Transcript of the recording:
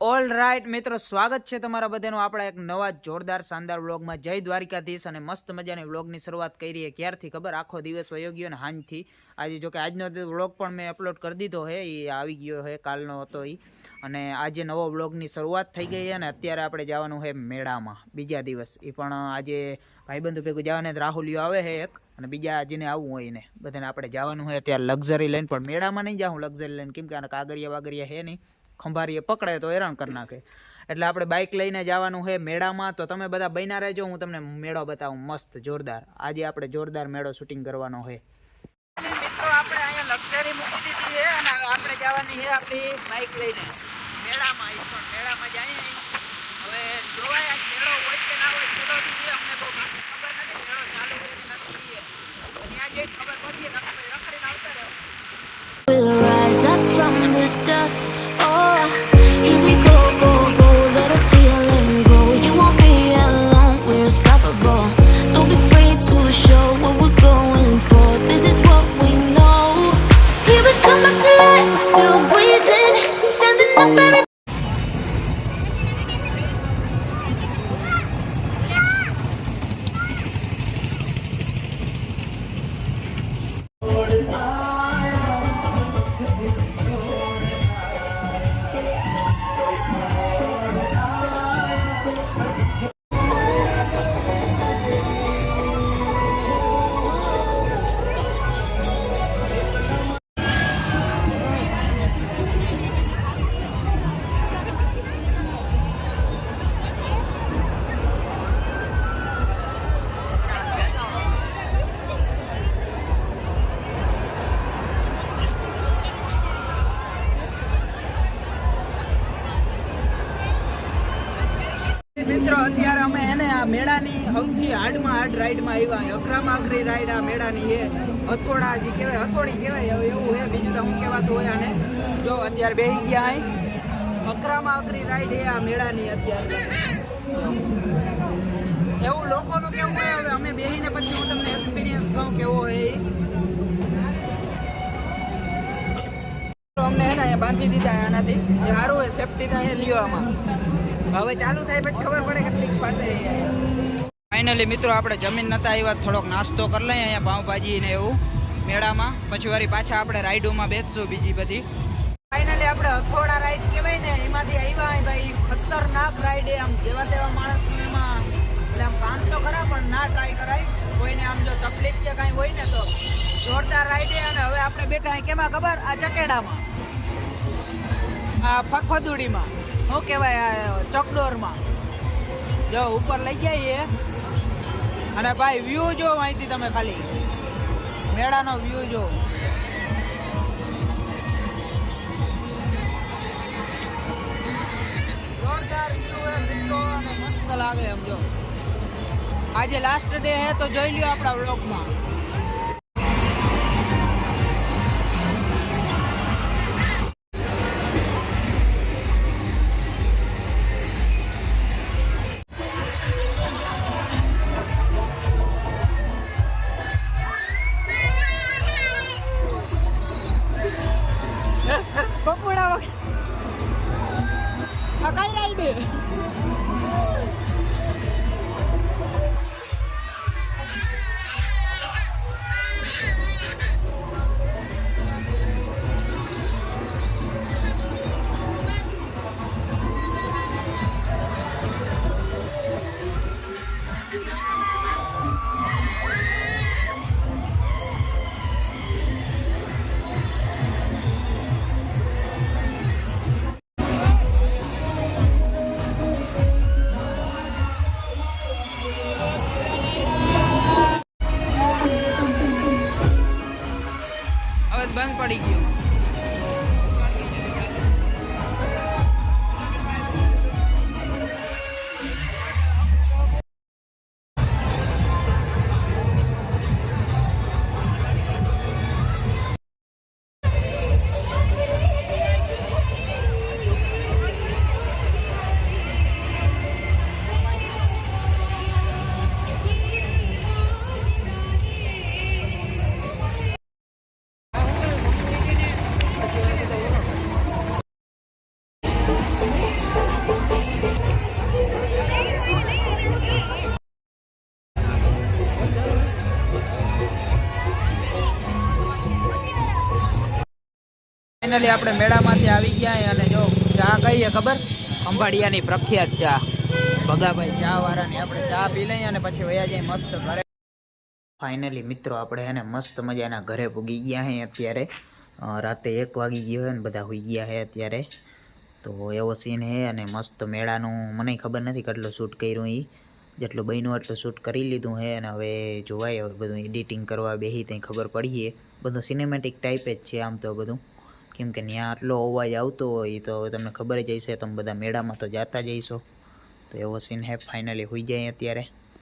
All right મિત્રો, સ્વાગત છે તમારા બધાનું આપણા એક નવા જોરદાર શાનદાર વ્લોગમાં. જય દ્વારિકાધીશ. અને મસ્ત મજાની વ્લોગની શરૂઆત કરી છે. ક્યારથી ખબર, આખો દિવસ વયો ગયો ને હાંજથી. આજે જો કે આજનો વ્લોગ પણ મેં અપલોડ કરી દીધો છે, એ આવી ગયો છે, કાલનો હતો એ. અને આજે નવો વ્લોગની શરૂઆત થઈ ગઈ છે. અને અત્યારે આપણે જવાનું છે મેળામાં બીજા દિવસ. એ પણ આજે ભાઈબંધુ ભેગું જવાને રાહુલિયો આવે છે એક, અને બીજા જેને આવવું હોય ને બધાને આપણે જવાનું હોય. અત્યારે લક્ઝરી લઈને પણ મેળામાં નહીં જાઉં લક્ઝરી લઈને, કેમ કે કાગરિયા વાગરિયા છે નહીં, ખંભારીએ પકડે તો હેરાન કરી નાખે. એટલે આપણે બાઇક લઈને જવાનું છે મેળામાં. તો તમે બધા બન્યા રહેજો, હું તમને મેળો બતાવું મસ્ત જોરદાર. આજે આપણે જોરદાર મેળો શૂટિંગ કરવાનો છે. મિત્રો આપણે અહીંયા લક્ઝરી મૂકી દીધી છે અને આપણે જવાની છે આપણી બાઇક લઈને મેળામાં. એ પણ મેળામાં જઈએ. હવે જોવાય આજ મેળો હોય કે ના હોય, ચલો દીધી અમને બહુ બાકી ખબર નથી. મેળો ચાલુ હોય કે નથી, ત્યાં જઈને ખબર પડીએ. રખડીને આવતા રહો. We'll rise up from the dust. Oh, here we go, go, go. Let us heal and grow. You won't be alone. We're unstoppable. Don't be afraid to show what we're going for. This is what we know. Here we come back to life. We're still breathing, standing up every. મિત્રો અત્યારે અમે હે ને આ મેળાની સૌથી હાર્ડમાં hard રાઈડમાં આવ્યા. અઘરામાં અઘરી રાઈડ આ મેળાની છે. હથોડા જે કહેવાય, હથોડી કહેવાય એવું છે, બીજું તો શું કહેવાતું હોય આને. જો અત્યારે બેસી ગયા અહીં. અઘરામાં અઘરી રાઈડ છે આ મેળાની અત્યારે. એવું લોકોનું કેવું હોય. હવે અમે બેસીને પછી હું તમને એક્સપિરિયન્સ કહું કેવો હોય એ. અમને હે ને અહીંયા બાંધી દીધા આનાથી, એ સારું હોય, સેફટી થાય લ્યો આમાં. હવે ચાલુ થાય પછી ખબર પડે કેટલીક પાસે. ફાઇનલી મિત્રો આપણે જમીન નતા આવ્યા, થોડોક નાસ્તો કરી લઈએ અહીંયા પાઉંભાજી ને એવું મેળામાં. પછી વળી પાછા આપણે રાઈડોમાં બેસશું બીજી બધી. ફાઇનલી આપણે હથોડા રાઈડ કહેવાય ને એમાંથી આવ્યા. ભાઈ ખતરનાક રાઈડ એ, આમ જેવા તેવા માણસનું એમાં એટલે આમ કામ તો ખરા પણ ના ટ્રાય કરાય કોઈને. આમ જો તકલીફ કે કાંઈ હોય ને તો જોરદાર રાઈડ એ. અને હવે આપણે બેઠા કેમાં ખબર, આ ચકેડામાં, આ ફખફદુડીમાં, શું કહેવાય, આ ચકડોરમાં. જો ઉપર લઈ જઈએ અને ભાઈ વ્યૂ જો અહીંથી તમે ખાલી મેળાનો વ્યૂ જો. જોરદાર વ્યૂ એ મિત્રો, અને મસ્ત લાગે એમ. જો આજે લાસ્ટ ડે હે તો જોઈ લ્યો આપણા વ્લોગમાં. પકોડા આ કઈ રાઈડ? ફાઇનલી આપણે મેળામાંથી આવી ગયા અને જો ચા કહીએ ખબર, ખંભાળિયાની પ્રખ્યાત ચા, ભગાભાઈ ચા વાળાની આપણે ચા પી લઈએ અને પછી વયા જઈએ મસ્ત ઘરે. ફાઇનલી મિત્રો આપણે એને મસ્ત મજાના ઘરે પૂગી ગયા હે અત્યારે. રાતે 1 વાગી ગયો હે ને બધા હોઈ ગયા હે અત્યારે. તો એવો સીન હે અને મસ્ત મેળાનું મને ખબર નથી કેટલું શૂટ કર્યું, જેટલું બન્યું એટલું શૂટ કરી લીધું હે અને હવે જોવાય હવે બધું એડિટિંગ કરવા બેસી ત્યાં ખબર પડીએ. બધું સિનેમેટિક ટાઈપ જ છે આમ તો બધું, કેમ કે ત્યાં આટલો અવાજ આવતો હોય તો તમને ખબર જ હશે, તમે બધા મેળામાં તો જતા જ હશો. તો એવો સીન હે. ફાઇનલી હોઈ જાય અત્યારે.